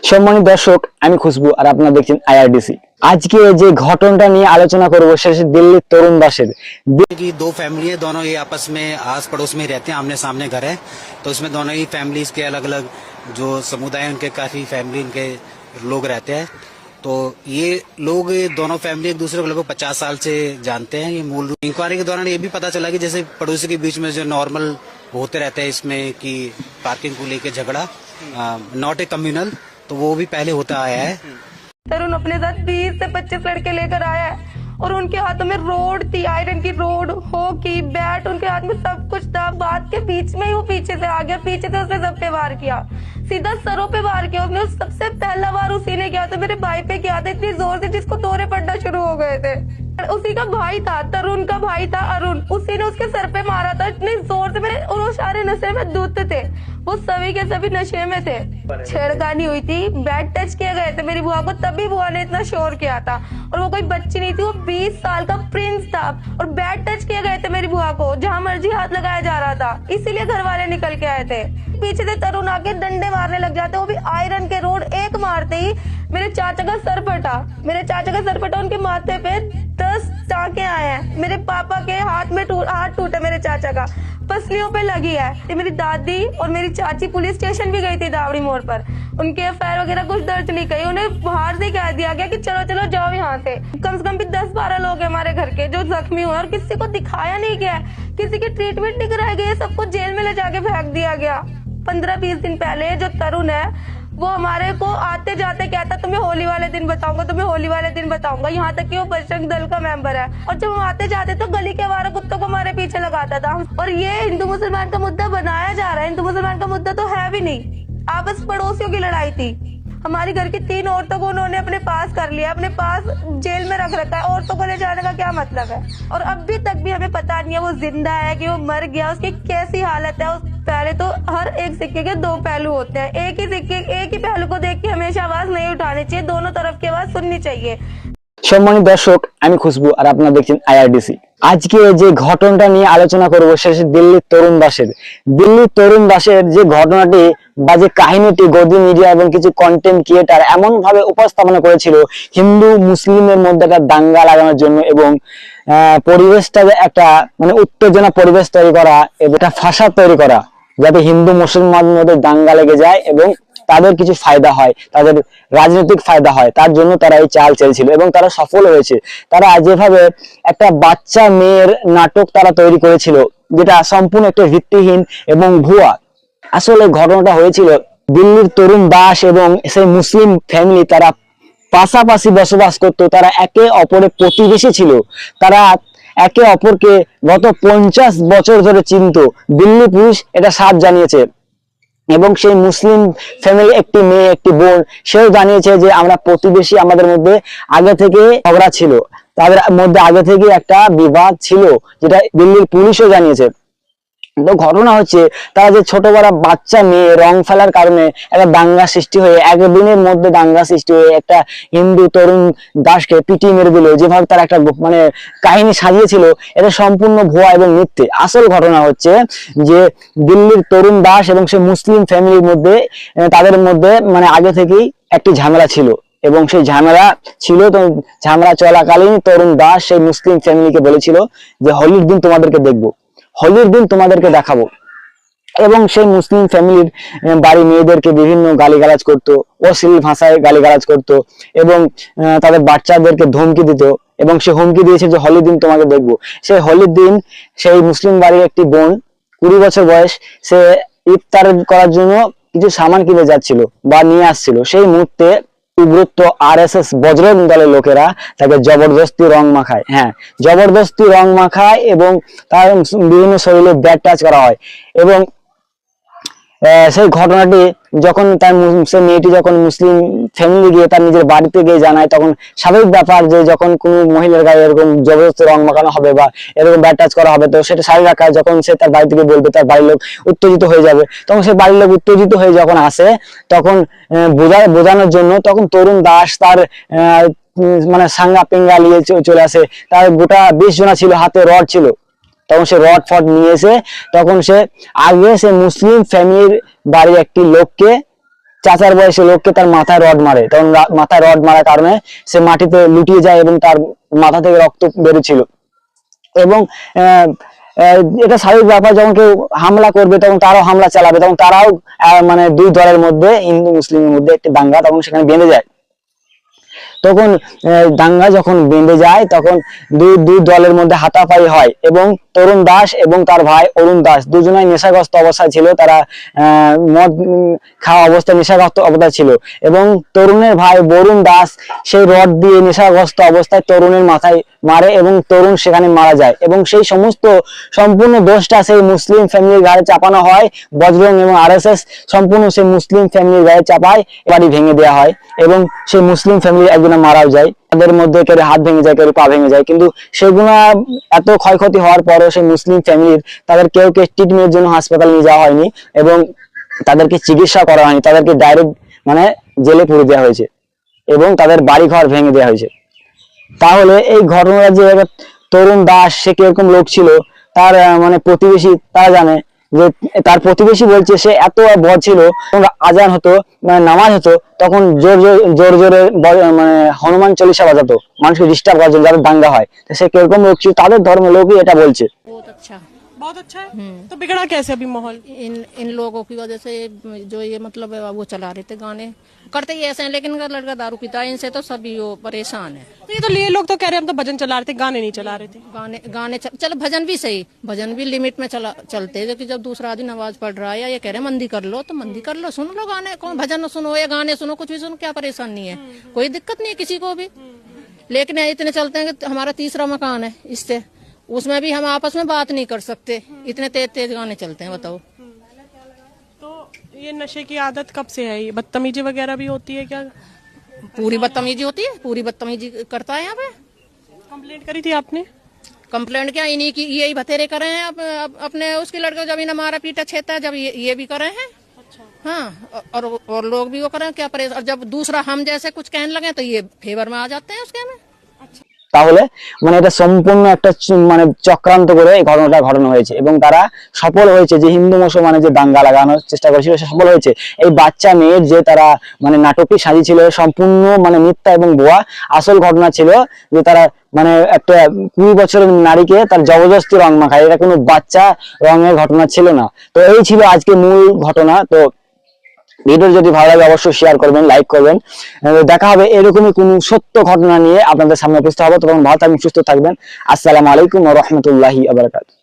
সম্মানিত দর্শক, আমি খুশবু আর আপনারা দেখছেন আইআরডিসি। আজকে যে ঘটনাটা নিয়ে আলোচনা করব সেটা দিল্লির তরুণ দাসের। कि दो फैमिली है, दोनों ये आपस में आस पड़ोस में रहते हैं, आमने सामने घर है। तो इसमें दोनों ही फैमिलीज के अलग अलग जो समुदाय है उनके काफी फैमिली उनके लोग रहते हैं। तो ये लोग दोनों फैमिली एक दूसरे को लगभग 50 साल से जानते हैं। ये मूल रूप इंक्वायरी के दौरान ये भी पता चला कि जैसे पड़ोसी के बीच में जो नॉर्मल होते रहते हैं इसमें कि पार्किंग को लेकर झगड़ा, नॉट ए कम्युनल, तो वो भी पहले होता आया है। तरुण अपने साथ 20 से 25 लड़के लेकर आया है और उनके हाथों में रोड थी, आयरन की रोड, हॉकी बैट, उनके हाथ में सब कुछ था। बात के बीच में ही वो पीछे से आ गया, पीछे से उसने सब पे वार किया, सीधा सरों पे वार किया। उसने सबसे पहला वार उसी ने किया था, मेरे भाई पे किया था इतनी जोर से जिसको दौरे पड़ना शुरू हो गए थे। उसी का भाई था, तरुण का भाई था अरुण, उसी ने उसके सर पे मारा था इतनी जोर से। मेरे और वो सारे नशे में धुत थे, वो सभी के सभी नशे में थे। छेड़खानी हुई थी, बैट टच किए गए थे मेरी बुआ को, तभी बुआ ने इतना शोर किया था। और वो कोई बच्ची नहीं थी, वो 20 साल का प्रिंस था। और बैट टच किए गए थे मेरी बुआ को, जहाँ मर्जी हाथ लगाया जा रहा था, इसीलिए घर वाले निकल के आए थे। पीछे से तरुण आके डंडे मारने लग जाते, वो भी आयरन के रोड। एक मारते ही मेरे चाचा का सर फटा, मेरे चाचा का सर फटा, उनके माथे पे 10 टांके आए हैं। मेरे पापा के हाथ में हाथ टूटा, मेरे चाचा का पसलियों पे लगी है। ये मेरी दादी और मेरी चाची पुलिस स्टेशन भी गई थी दावड़ी मोड़ पर, उनके एफआईआर वगैरह कुछ दर्ज नहीं करी। उन्हें बाहर से कह दिया गया कि चलो चलो जाओ यहाँ से। कम से कम भी 10-12 लोग हैं हमारे घर के जो जख्मी हुए, और किसी को दिखाया नहीं गया, किसी की ट्रीटमेंट नहीं कराई गई, सबको जेल में ले जाके फेंक दिया गया। 15-20 दिन पहले जो तरुण है वो हमारे को आते जाते कहता तुम्हें होली वाले दिन बताऊंगा, तुम्हें होली वाले दिन बताऊंगा। यहाँ तक कि वो बजरंग दल का मेंबर है, और जब हम आते जाते तो गली के आवारा कुत्तों को हमारे पीछे लगाता था। और ये हिंदू मुसलमान का मुद्दा बनाया जा रहा है, हिंदू मुसलमान का मुद्दा तो है भी नहीं, आपस पड़ोसियों की लड़ाई थी। हमारी घर की 3 औरतों को उन्होंने अपने पास कर लिया, अपने पास जेल में रख रखा है। औरतों को ले जाने का क्या मतलब है? और अभी तक भी हमें पता नहीं है वो जिंदा है कि वो मर गया, उसकी कैसी हालत है। पहले तो हर एक सिक्के के 2 पहलू होते हैं, एक ही पहलू को देख के हमेशा आवाज नहीं उठानी चाहिए, दोनों तरफ की आवाज सुननी चाहिए। সম্মানিত দর্শক, আমি খুশবু আর আপনারা দেখছেন আইআরডিসি। আজকে যে ঘটনাটা নিয়ে আলোচনা করব সেটা দিল্লির তরুণ দাসের। দিল্লির তরুণ দাসের যে ঘটনাটি বা যে কাহিনীটি গদি মিডিয়া এবং কিছু কন্টেন্ট ক্রিয়েটার এমন ভাবে উপস্থাপনা করেছিল হিন্দু মুসলিমের মধ্যে একটা দাঙ্গা লাগানোর জন্য, এবং পরিবেশটা একটা মানে উত্তেজনা পরিবেশ তৈরি করা এবং একটা ফাসাদ তৈরি করা, যাতে হিন্দু মুসলমানদের মধ্যে দাঙ্গা লেগে যায় এবং তাদের কিছু ফায়দা হয়, তাদের রাজনৈতিক ফায়দা হয়, তার জন্য তারা এই চাল চেয়েছিল এবং তারা সফল হয়েছে। তারা যেভাবে একটা বাচ্চা মেয়ের নাটক তারা তৈরি করেছিল, যেটা সম্পূর্ণ একটা ভিত্তিহীন এবং ভুয়া। আসলে ঘটনাটা হয়েছিল দিল্লির তরুণ দাস এবং সেই মুসলিম ফ্যামিলি, তারা পাশাপাশি বসবাস করতো, তারা একে অপরের প্রতিবেশী ছিল, তারা একে অপরকে গত 50 বছর ধরে চিনতো। দিল্লি পুলিশ এটা সাফ জানিয়েছে, এবং সেই মুসলিম ফ্যামিলি একটি মেয়ে একটি বোন সেও জানিয়েছে যে আমরা প্রতিবেশী, আমাদের মধ্যে আগে থেকে ঝগড়া ছিল, তাদের মধ্যে আগে থেকে একটা বিবাদ ছিল, যেটা দিল্লির পুলিশও জানিয়েছে। তো ঘটনা হচ্ছে তারা যে ছোট বড় বাচ্চা মেয়ে রং ফেলার কারণে একটা দাঙ্গা সৃষ্টি হয়ে, একদিনের মধ্যে দাঙ্গা সৃষ্টি হয়ে একটা হিন্দু তরুণ দাসকে পিটিয়ে মেরে দিল। যেভাবে তারা একটা মানে কাহিনী সাজিয়েছিল, এটা সম্পূর্ণ ভুয়া এবং মিথ্যে। আসল ঘটনা হচ্ছে যে দিল্লির তরুণ দাস এবং সে মুসলিম ফ্যামিলির মধ্যে, তাদের মধ্যে মানে আগে থেকেই একটি ঝামেলা ছিল, এবং সেই ঝামেলা ছিল। তো ঝামেলা চলাকালীন তরুণ দাস সেই মুসলিম ফ্যামিলিকে বলেছিল যে হোলির দিন তোমাদেরকে দেখবো, হোলির দিন তোমাদেরকে দেখাবো। এবং সেই মুসলিম ফ্যামিলির বাড়ি মেয়েদেরকে বিভিন্ন গালিগালাজ করতো, অশ্লীল ভাষায় গালিগালাজ করতো, এবং তাদের বাচ্চাদেরকে ধমকি দিত। এবং সে হুমকি দিয়েছে যে হোলির দিন তোমাকে দেখবো। সেই হোলির দিন সেই মুসলিম বাড়ির একটি বোন, 20 বছর বয়স, সে ইফতার করার জন্য কিছু সামান কিনে যাচ্ছিল বা নিয়ে আসছিল। সেই মুহূর্তে উগ্রত্ব আরএসএস বজরং দলের লোকেরা তাকে জবরদস্তি রং মাখায়, জবরদস্তি রং মাখায়, এবং তার বিভিন্ন শরীরে ব্যাড টাচ করা হয়। এবং সেই ঘটনাটি যখন তার সে মেয়েটি যখন মুসলিম ফ্যামিলি গিয়ে তার নিজের বাড়িতে গিয়ে জানায়, তখন স্বাভাবিক ব্যাপার যে যখন কোনো মহিলার গায়ে এরকম জবরদস্তি রং মাখানো হবে বা এরকম ব্যাড টাচ করা হবে, তো সেটা স্বাভাবিক রাখা। যখন সে তার বাড়ি থেকে বলবে, তার বাড়ির লোক উত্তেজিত হয়ে যাবে। তখন সে বাড়ির লোক উত্তেজিত হয়ে যখন আসে, তখন বোঝানোর জন্য তখন তরুণ দাস তার মানে সাঙ্গা পেঙ্গা নিয়ে চলে আসে। তার গোটা 20 জনা ছিল, হাতে রড ছিল। তখন সে রড ফট নিয়ে এসে তখন সে মুসলিম ফ্যামিলির বাড়ির একটি লোককে চাচার বয়সে লোককে তার মাথায় রড মারে, তখন মাথায় রড মারার কারণে সে মাটিতে লুটিয়ে যায় এবং তার মাথা থেকে রক্ত বেরোচ্ছিল। এবং এটা স্বাভাবিক ব্যাপার, যখন কেউ হামলা করবে তখন তারাও হামলা চালাবে, তখন তারাও মানে দুই দলের মধ্যে, হিন্দু মুসলিমের মধ্যে একটি দাঙ্গা তখন সেখানে বেঁধে যায়। তখন দাঙ্গা যখন বেঁধে যায় তখন দুই দলের মধ্যে হাতাপাই হয় এবং তরুণ দাস এবং তার ভাই অরুণ দাস দুজনাই নেশাগ্রস্ত অবস্থায় ছিল। তারা মদ খাওয়া অবস্থায় নেশাগ্রস্ত অবস্থায় ছিল এবং তরুণের ভাই বরুণ দাস সেই রড দিয়ে নেশাগ্রস্ত অবস্থায় তরুণের মাথায় মারে এবং তরুণ সেখানে মারা যায়। এবং সেই সমস্ত সম্পূর্ণ দোষটা সেই মুসলিম ফ্যামিলির গায়ে চাপানো হয়। বজরং এবং আরএসএস সম্পূর্ণ সেই মুসলিম ফ্যামিলির গায়ে চাপায়, বাড়ি ভেঙে দেওয়া হয় এবং সেই মুসলিম ফ্যামিলি একজনে মারাও যায়। তাদের মধ্যে কেউ হাত ভেঙে যায়, কেউ পা ভেঙে যায়, কিন্তু সেগুলো এত ক্ষয়ক্ষতি হওয়ার পরও সেই মুসলিম ফ্যামিলির তাদের কেউ ট্রিটমেন্টের জন্য হাসপাতাল নিয়ে যাওয়া হয়নি এবং তাদেরকে চিকিৎসা করা হয়নি, তাদেরকে ডাইরেক্ট মানে জেলে পুরে দেওয়া হয়েছে এবং তাদের বাড়ি ঘর ভেঙে দেওয়া হয়েছে। তাহলে এই ঘটনাটা যে তরুণ দাস সে কিরকম লোক ছিল, তার মানে প্রতিবেশী তারা জানে যে তার প্রতিবেশী বলছে সে এত বদ ছিল, আজান হতো মানে নামাজ হতো তখন জোরে মানে হনুমান চল্লিশা বাজাতো মানুষকে ডিস্টার্ব করার জন্য, যাদের দাঙ্গা হয়। সে কিরকম লোক ছিল তাদের ধর্মের লোকই এটা বলছে। बहुत अच्छा है। तो बिगड़ा कैसे अभी माहौल? इन लोगों की वजह से जो ये मतलब वो चला रहे थे गाने, करते ही ऐसे हैं, लेकिन इनका लड़का दारू पीता है, इनसे तो सभी वो परेशान है। तो ये तो ये लोग तो कह रहे हैं हम तो भजन चला रहे थे, गाने नहीं चला रहे थे। गाने चलो भजन भी सही, भजन भी लिमिट में चलते हैं, क्योंकि जब दूसरा आदमी नमाज पढ़ रहा है या ये कह रहे हैं मंदी कर लो, तो मंदी कर लो, सुन लो गाने, कौन भजन सुनो या गाने सुनो, कुछ भी सुनो, क्या परेशानी है, कोई दिक्कत नहीं है किसी को भी। लेकिन इतने चलते हैं कि हमारा तीसरा मकान है, इससे उसमें भी हम आपस में बात नहीं कर सकते, इतने तेज तेज गाने चलते हैं, बताओ। तो ये नशे की आदत कब से है? ये बदतमीजी वगैरह भी होती है क्या? पूरी बदतमीजी होती है, पूरी बदतमीजी करता है यहाँ पे। कंप्लेंट करी थी आपने? कंप्लेंट क्या, इन्हीं की यही बतेरे करे हैं अपने उसके लड़के, जब इन्हें मारा पीटा छेता है, जब ये भी करे हैं। हाँ, और लोग भी वो करें, क्या परेशान। और जब दूसरा हम जैसे कुछ कहने लगे तो ये फेवर में आ जाते हैं उसके में। তাহলে মানে এটা সম্পূর্ণ একটা মানে চক্রান্ত করে এই ঘটনাটা ঘটানো হয়েছে এবং তারা সফল হয়েছে। যে হিন্দু মুসলমানের যে দাঙ্গা লাগানোর চেষ্টা করেছিল সে সফল হয়েছে। এই বাচ্চা মেয়ের যে তারা মানে নাটকটি সাজিয়েছিল সম্পূর্ণ মানে মিথ্যা এবং ভুয়া। আসল ঘটনা ছিল যে তারা মানে একটা 20 বছরের নারীকে তার জবরদস্তি রং মাখায়, এটা কোনো বাচ্চা রঙের ঘটনা ছিল না। তো এই ছিল আজকে মূল ঘটনা। তো ভিডিও যদি ভালো লাগে অবশ্যই শেয়ার করবেন, লাইক করবেন। দেখা হবে এরকমই কোন সত্য ঘটনা নিয়ে আপনাদের সামনে উপস্থিত হবে। তখন ভালো থাকবেন, সুস্থ থাকবেন। আসসালামু আলাইকুম ওয়া রাহমাতুল্লাহি ওয়া বারাকাতুহু।